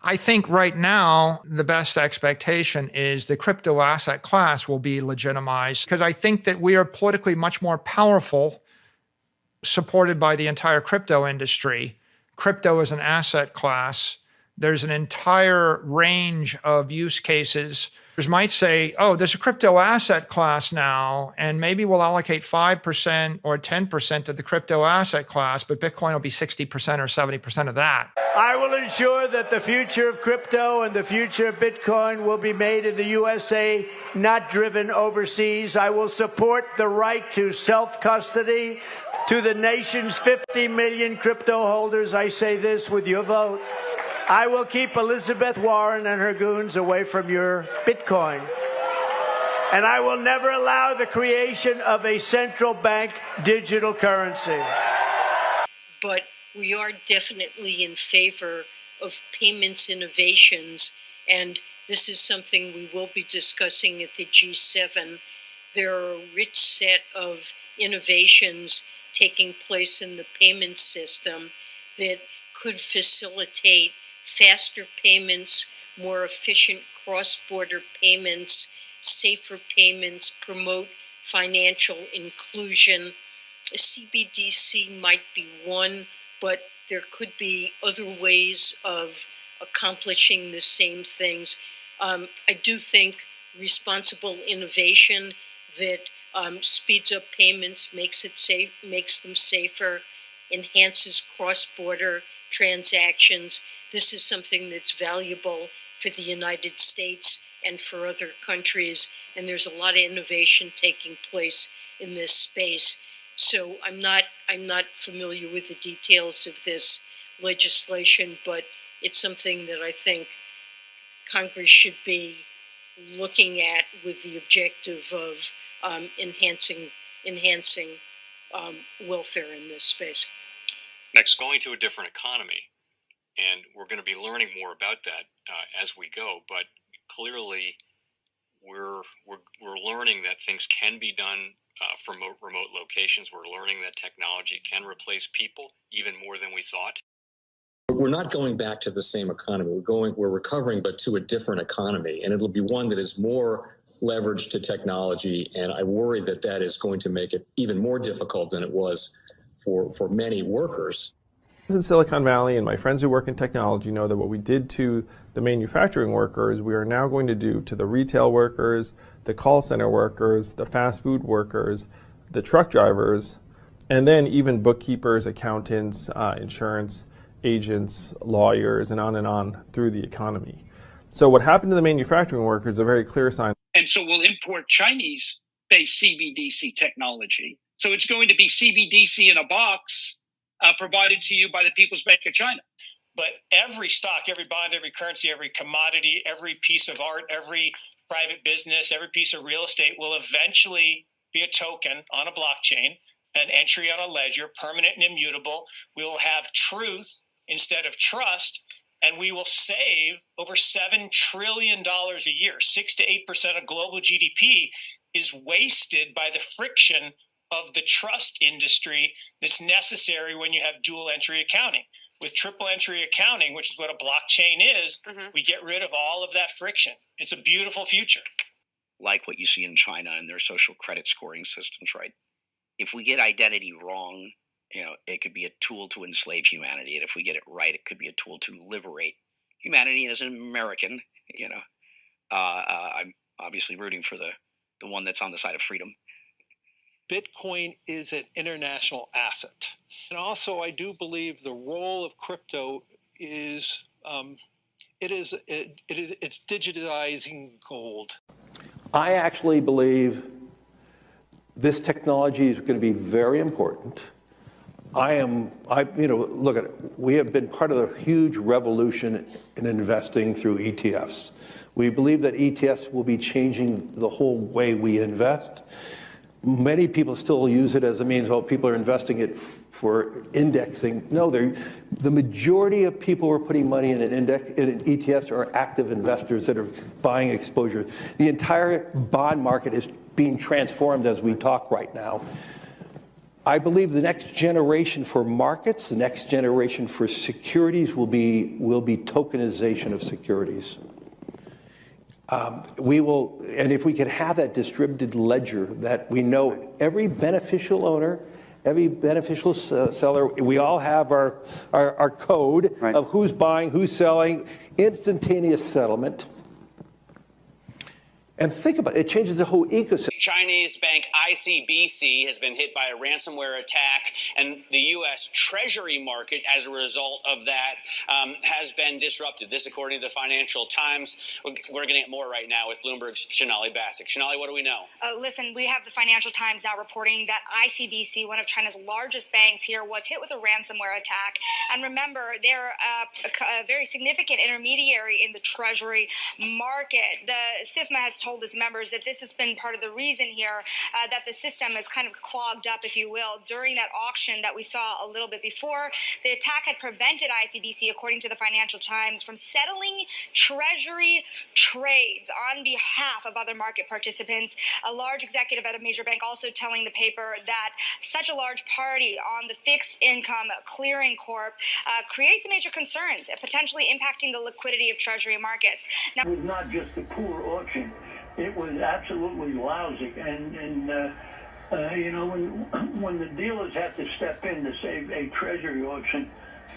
I think right now, the best expectation is the crypto asset class will be legitimized, because I think that we are politically much more powerful, supported by the entire crypto industry. Crypto is an asset class. There's an entire range of use cases. Might say, oh, there's a crypto asset class now, and maybe we'll allocate 5% or 10% to the crypto asset class, but Bitcoin will be 60% or 70% of that. I will ensure that the future of crypto and the future of Bitcoin will be made in the USA, not driven overseas. I will support the right to self-custody to the nation's 50 million crypto holders. I say this with your vote. I will keep Elizabeth Warren and her goons away from your Bitcoin. And I will never allow the creation of a central bank digital currency. But we are definitely in favor of payments innovations, and this is something we will be discussing at the G7. There are a rich set of innovations taking place in the payment system that could facilitate faster payments, more efficient cross-border payments, safer payments, promote financial inclusion. A CBDC might be one, but there could be other ways of accomplishing the same things. I do think responsible innovation that speeds up payments, makes them safer, enhances cross-border transactions. This is something that's valuable for the United States and for other countries, and there's a lot of innovation taking place in this space. So I'm not familiar with the details of this legislation, but it's something that I think Congress should be looking at with the objective of enhancing welfare in this space. Next, going to a different economy. And we're going to be learning more about that as we go. But clearly, we're learning that things can be done from remote locations. We're learning that technology can replace people even more than we thought. We're not going back to the same economy. We're recovering, but to a different economy, and it'll be one that is more leveraged to technology. And I worry that that is going to make it even more difficult than it was for many workers. In Silicon Valley, and my friends who work in technology know that what we did to the manufacturing workers, we are now going to do to the retail workers, the call center workers, the fast food workers, the truck drivers, and then even bookkeepers, accountants, insurance agents, lawyers, and on through the economy. So what happened to the manufacturing workers is a very clear sign. And so we'll import Chinese-based CBDC technology. So it's going to be CBDC in a box provided to you by the People's Bank of China. But every stock, every bond, every currency, every commodity, every piece of art, every private business, every piece of real estate will eventually be a token on a blockchain, an entry on a ledger, permanent and immutable. We will have truth instead of trust, and we will save over $7 trillion a year. 6 to 8% of global GDP is wasted by the friction of the trust industry that's necessary when you have dual entry accounting. With triple entry accounting, which is what a blockchain is, we get rid of all of that friction. It's a beautiful future. Like what you see in China and their social credit scoring systems, right? If we get identity wrong, it could be a tool to enslave humanity. And if we get it right, it could be a tool to liberate humanity. And as an American, I'm obviously rooting for the one that's on the side of freedom. Bitcoin is an international asset. And also, I do believe the role of crypto is, it's digitizing gold. I actually believe this technology is going to be very important. Look at it. We have been part of the huge revolution in investing through ETFs. We believe that ETFs will be changing the whole way we invest. Many people still use it as a means, people are investing it for indexing. No, the majority of people who are putting money in in ETFs are active investors that are buying exposure. The entire bond market is being transformed as we talk right now. I believe the next generation for markets, the next generation for securities will be tokenization of securities. We will, and if we can have that distributed ledger that we know every beneficial owner, every beneficial seller, we all have our code of who's buying, who's selling, instantaneous settlement. And think about it, it changes the whole ecosystem. Chinese bank ICBC has been hit by a ransomware attack, and the U.S. Treasury market, as a result of that, has been disrupted. This, according to the Financial Times. We're getting at more right now with Bloomberg's Shonali Bassick. Shonali, what do we know? Listen, we have the Financial Times now reporting that ICBC, one of China's largest banks here, was hit with a ransomware attack. And remember, they're a very significant intermediary in the Treasury market. The SIFMA has told its members that this has been part of the reason here that the system is kind of clogged up, if you will, during that auction that we saw a little bit before. The attack had prevented ICBC, according to the Financial Times, from settling Treasury trades on behalf of other market participants. A large executive at a major bank also telling the paper that such a large party on the fixed income clearing corp creates major concerns, potentially impacting the liquidity of Treasury markets. Now, it was not just a poor auction. It was absolutely lousy, and you know, when the dealers have to step in to save a treasury auction,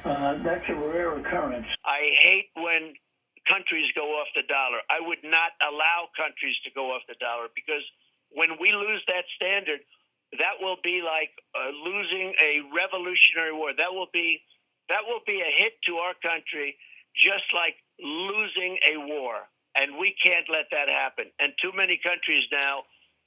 that's a rare occurrence. I hate when countries go off the dollar. I would not allow countries to go off the dollar, because when we lose that standard, that will be like losing a revolutionary war. That will be a hit to our country, just like losing a war. And we can't let that happen. And too many countries now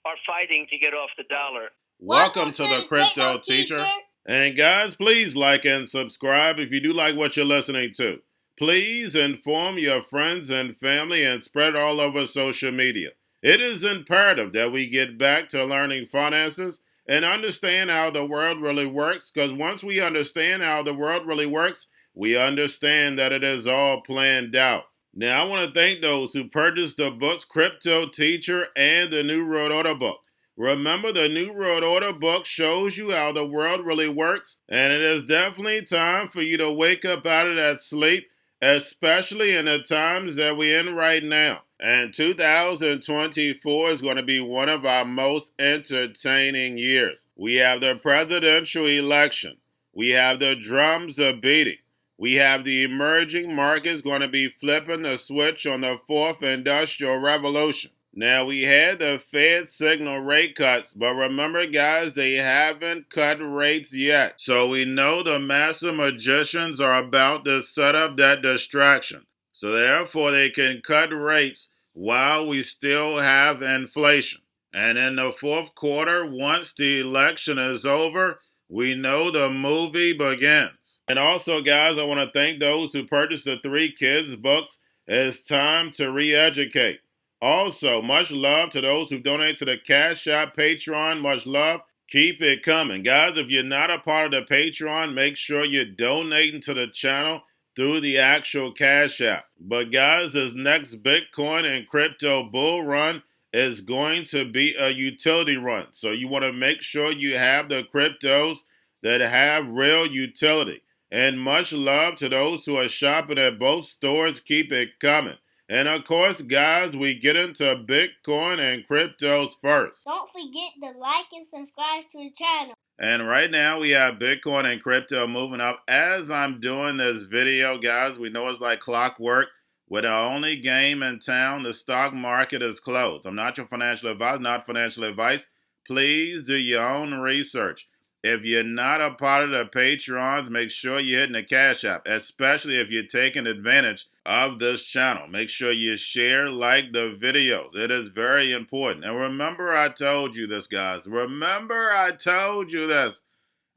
are fighting to get off the dollar. Welcome to the Crypto Teacher. And guys, please like and subscribe if you do like what you're listening to. Please inform your friends and family and spread it all over social media. It is imperative that we get back to learning finances and understand how the world really works, because once we understand how the world really works, we understand that it is all planned out. Now, I want to thank those who purchased the books Cryptoteacher and the New World Order book. Remember, the New World Order book shows you how the world really works, and it is definitely time for you to wake up out of that sleep, especially in the times that we're in right now. And 2024 is going to be one of our most entertaining years. We have the presidential election. We have the drums are beating. We have the emerging markets going to be flipping the switch on the fourth industrial revolution. Now, we had the Fed signal rate cuts, but remember, guys, they haven't cut rates yet. So we know the master magicians are about to set up that distraction. So therefore, they can cut rates while we still have inflation. And in the fourth quarter, once the election is over, we know the movie begins. And also, guys, I want to thank those who purchased the 3 Kids books. It's time to re-educate. Also, much love to those who donate to the Cash App, Patreon. Much love. Keep it coming. Guys, if you're not a part of the Patreon, make sure you're donating to the channel through the actual Cash App. But guys, this next Bitcoin and crypto bull run is going to be a utility run. So you want to make sure you have the cryptos that have real utility. And much love to those who are shopping at both stores. Keep it coming. And of course, guys, we get into Bitcoin and cryptos first. Don't forget to like and subscribe to the channel. And right now we have Bitcoin and crypto moving up. As I'm doing this video, guys, we know it's like clockwork. We're the only game in town. The stock market is closed. I'm not your financial advisor, not financial advice. Please do your own research. If you're not a part of the Patrons, make sure you're hitting the Cash App, especially if you're taking advantage of this channel. Make sure you share, like the videos. It is very important. And remember, I told you this, guys. Remember, I told you this.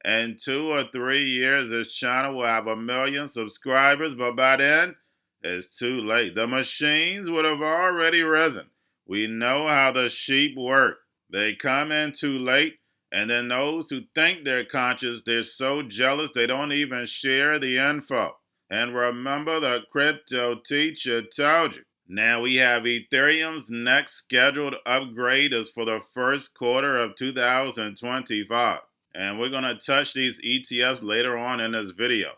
In 2 or 3 years, this channel will have 1 million subscribers, but by then, it's too late. The machines would have already risen. We know how the sheep work. They come in too late. And then those who think they're conscious, they're so jealous they don't even share the info. And remember, the Crypto Teacher told you. Now we have Ethereum's next scheduled upgrade is for the first quarter of 2025. And we're going to touch these ETFs later on in this video.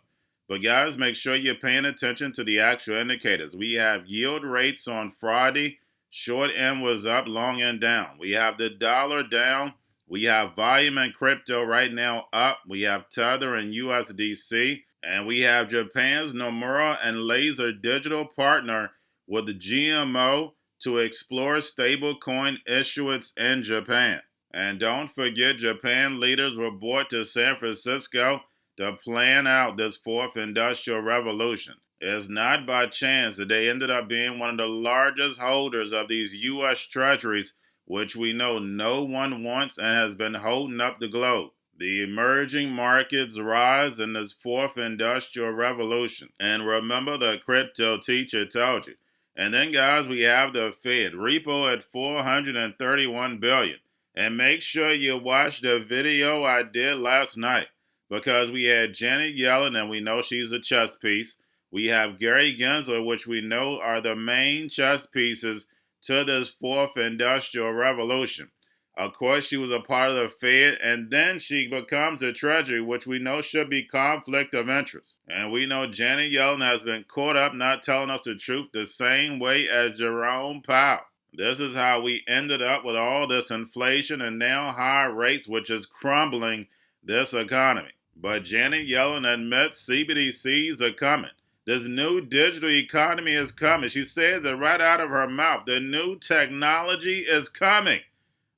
But guys, make sure you're paying attention to the actual indicators. We have yield rates on Friday. Short end was up, long end down. We have the dollar down. We have volume in crypto right now up. We have Tether and USDC. And we have Japan's Nomura and Laser Digital partner with the GMO to explore stablecoin issuance in Japan. And don't forget, Japan leaders were brought to San Francisco to plan out this fourth industrial revolution. It's not by chance that they ended up being one of the largest holders of these U.S. treasuries, which we know no one wants and has been holding up the globe. The emerging markets rise in this fourth industrial revolution. And remember, the crypto teacher told you. And then, guys, we have the Fed repo at $431 billion. And make sure you watch the video I did last night, because we had Janet Yellen, and we know she's a chess piece. We have Gary Gensler, which we know are the main chess pieces to this fourth industrial revolution. Of course, she was a part of the Fed, and then she becomes the Treasury, which we know should be conflict of interest. And we know Janet Yellen has been caught up not telling us the truth the same way as Jerome Powell. This is how we ended up with all this inflation and now high rates, which is crumbling this economy. But Janet Yellen admits CBDCs are coming. This new digital economy is coming. She says it right out of her mouth. The new technology is coming.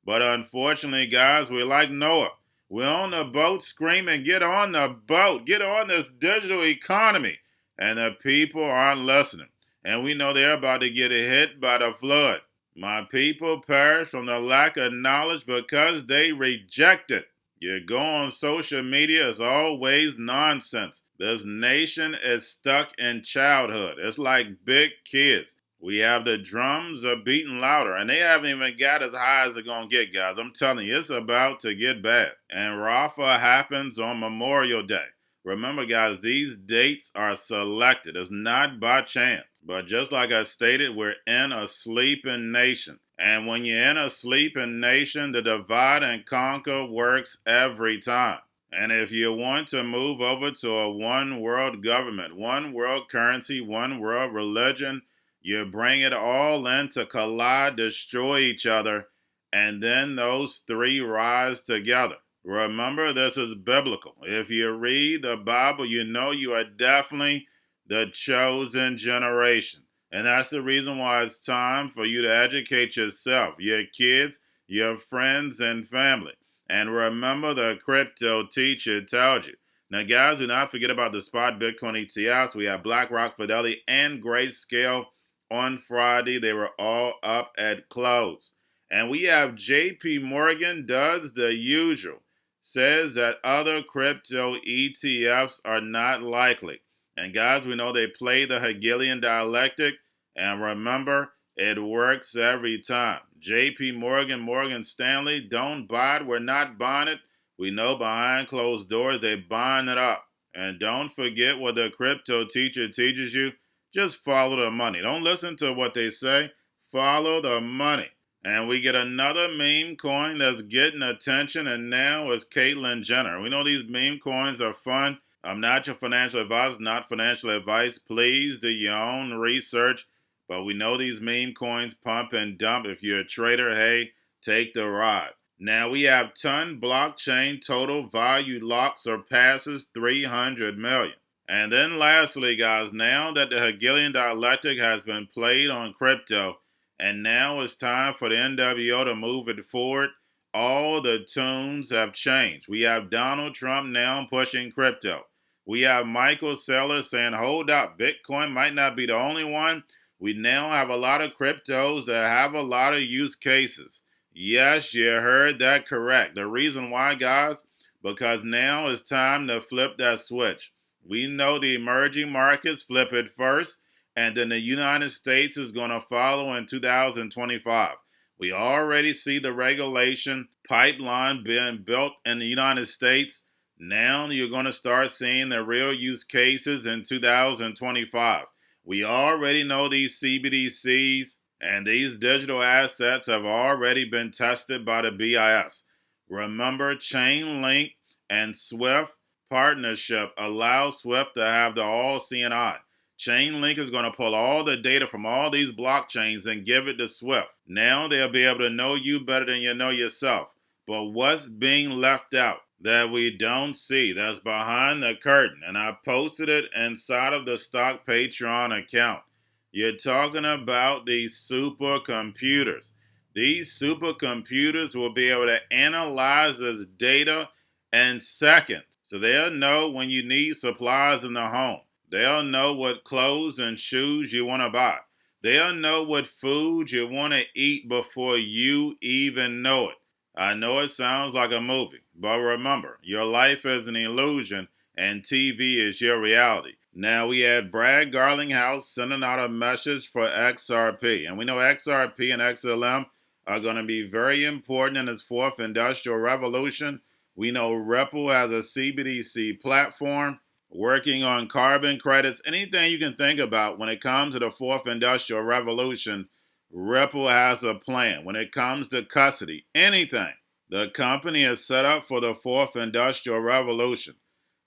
But unfortunately, guys, we're like Noah. We're on the boat screaming, get on the boat, get on this digital economy. And the people aren't listening. And we know they're about to get hit by the flood. My people perish from the lack of knowledge because they reject it. You go on social media, it's always nonsense. This nation is stuck in childhood. It's like big kids. We have the drums are beating louder, and they haven't even got as high as they're going to get, guys. I'm telling you, it's about to get bad. And Rafa happens on Memorial Day. Remember, guys, these dates are selected. It's not by chance. But just like I stated, we're in a sleeping nation. And when you're in a sleeping nation, the divide and conquer works every time. And if you want to move over to a one world government, one world currency, one world religion, you bring it all in to collide, destroy each other, and then those three rise together. Remember, this is biblical. If you read the Bible, you know you are definitely the chosen generation. And that's the reason why it's time for you to educate yourself, your kids, your friends, and family. And remember, the crypto teacher told you. Now, guys, do not forget about the spot Bitcoin ETFs. We have BlackRock, Fidelity, and Grayscale on Friday. They were all up at close. And we have JP Morgan does the usual. Says that other crypto ETFs are not likely. And guys, we know they play the Hegelian dialectic. And remember, it works every time. JP Morgan, Morgan Stanley, don't buy it. We're not buying it. We know behind closed doors, they're buying it up. And don't forget what the crypto teacher teaches you. Just follow the money. Don't listen to what they say. Follow the money. And we get another meme coin that's getting attention, and now it's Caitlyn Jenner. We know these meme coins are fun. I'm not your financial advisor, not financial advice. Please do your own research. But we know these meme coins pump and dump. If you're a trader, hey, take the ride. Now we have ton blockchain total value lock surpasses 300 million. And then lastly, guys, now that the Hegelian dialectic has been played on crypto, and now it's time for the NWO to move it forward, all the tunes have changed. We have Donald Trump now pushing crypto. We have Michael Saylor saying, hold up, Bitcoin might not be the only one. We now have a lot of cryptos that have a lot of use cases. Yes, you heard that correct. The reason why, guys, because now it's time to flip that switch. We know the emerging markets flip it first, and then the United States is going to follow in 2025. We already see the regulation pipeline being built in the United States. Now you're going to start seeing the real use cases in 2025. We already know these CBDCs and these digital assets have already been tested by the BIS. Remember, Chainlink and SWIFT partnership allows SWIFT to have the all-seeing eye. Chainlink is going to pull all the data from all these blockchains and give it to SWIFT. Now they'll be able to know you better than you know yourself. But what's being left out that we don't see, that's behind the curtain, and I posted it inside of the Stock Patreon account. You're talking about these supercomputers. These supercomputers will be able to analyze this data in seconds. So they'll know when you need supplies in the home. They'll know what clothes and shoes you want to buy. They'll know what food you want to eat before you even know it. I know it sounds like a movie, but remember, your life is an illusion and TV is your reality. Now we had Brad Garlinghouse sending out a message for XRP. And we know XRP and XLM are going to be very important in its fourth industrial revolution. We know Ripple has a CBDC platform working on carbon credits. Anything you can think about when it comes to the fourth industrial revolution, Ripple has a plan. When it comes to custody, anything, the company is set up for the fourth industrial revolution.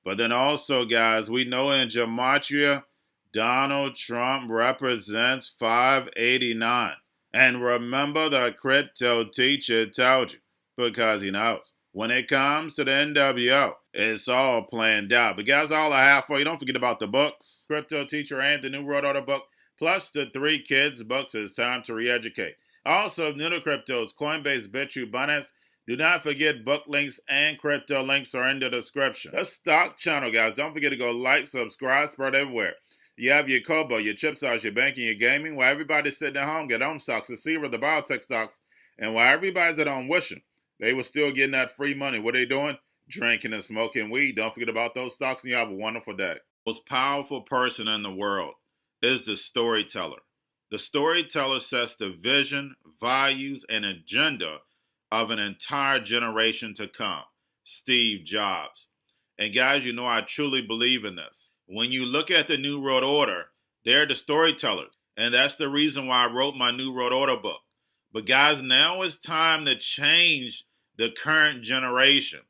But then also, guys, we know in Gematria, Donald Trump represents 589. And remember, the crypto teacher told you, because he knows. When it comes to the NWO, it's all planned out. But guys, all I have for you, don't forget about the books, Crypto Teacher and the New World Order book, plus the 3 kids books. It's time to re-educate. Also, new to cryptos, Coinbase, Bitrue, Binance. Do not forget book links and crypto links are in the description. The stock channel, guys. Don't forget to go like, subscribe, spread everywhere. You have your Kobo, your chip stocks, your banking, your gaming. While everybody's sitting at home, get on stocks, the Seaver, the biotech stocks. And while everybody's at home wishing they were still getting that free money, what they doing? Drinking and smoking weed. Don't forget about those stocks, and you have a wonderful day. The most powerful person in the world is the storyteller. The storyteller sets the vision, values, and agenda of an entire generation to come. Steve Jobs. And guys, you know I truly believe in this. When you look at the New World Order, they're the storytellers. And that's the reason why I wrote my New World Order book. But guys, now it's time to change the current generation.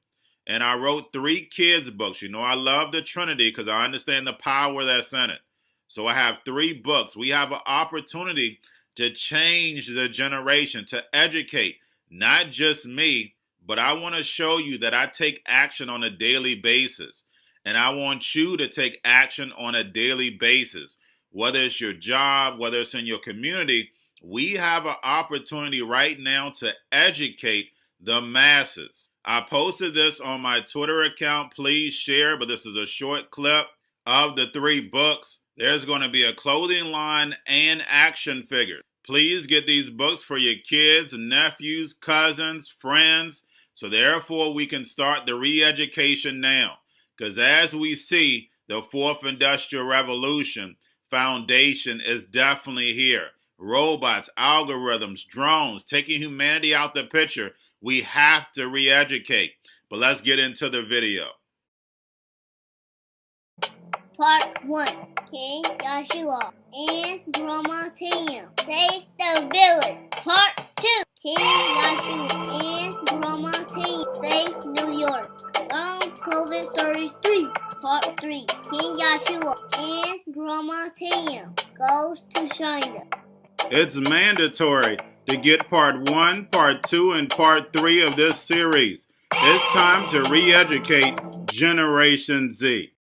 And I wrote 3 kids books. You know, I love the Trinity because I understand the power that's in it. So I have 3 books. We have an opportunity to change the generation, to educate, not just me, but I want to show you that I take action on a daily basis. And I want you to take action on a daily basis. Whether it's your job, whether it's in your community, we have an opportunity right now to educate the masses. I posted this on my Twitter account. Please share, but this is a short clip of the 3 books. There's going to be a clothing line and action figures. Please get these books for your kids, nephews, cousins, friends, so therefore we can start the re-education now. Because as we see, the fourth industrial revolution foundation is definitely here. Robots, algorithms, drones, taking humanity out the picture. We have to re-educate. But let's get into the video. Part 1. King Joshua and Grandma Tam save the village. Part 2. King Joshua and Grandma Tam save New York from COVID-33. Part 3. King Joshua and Grandma Tam goes to China. It's mandatory to get part 1, part 2, and part 3 of this series. It's time to re-educate Generation Z.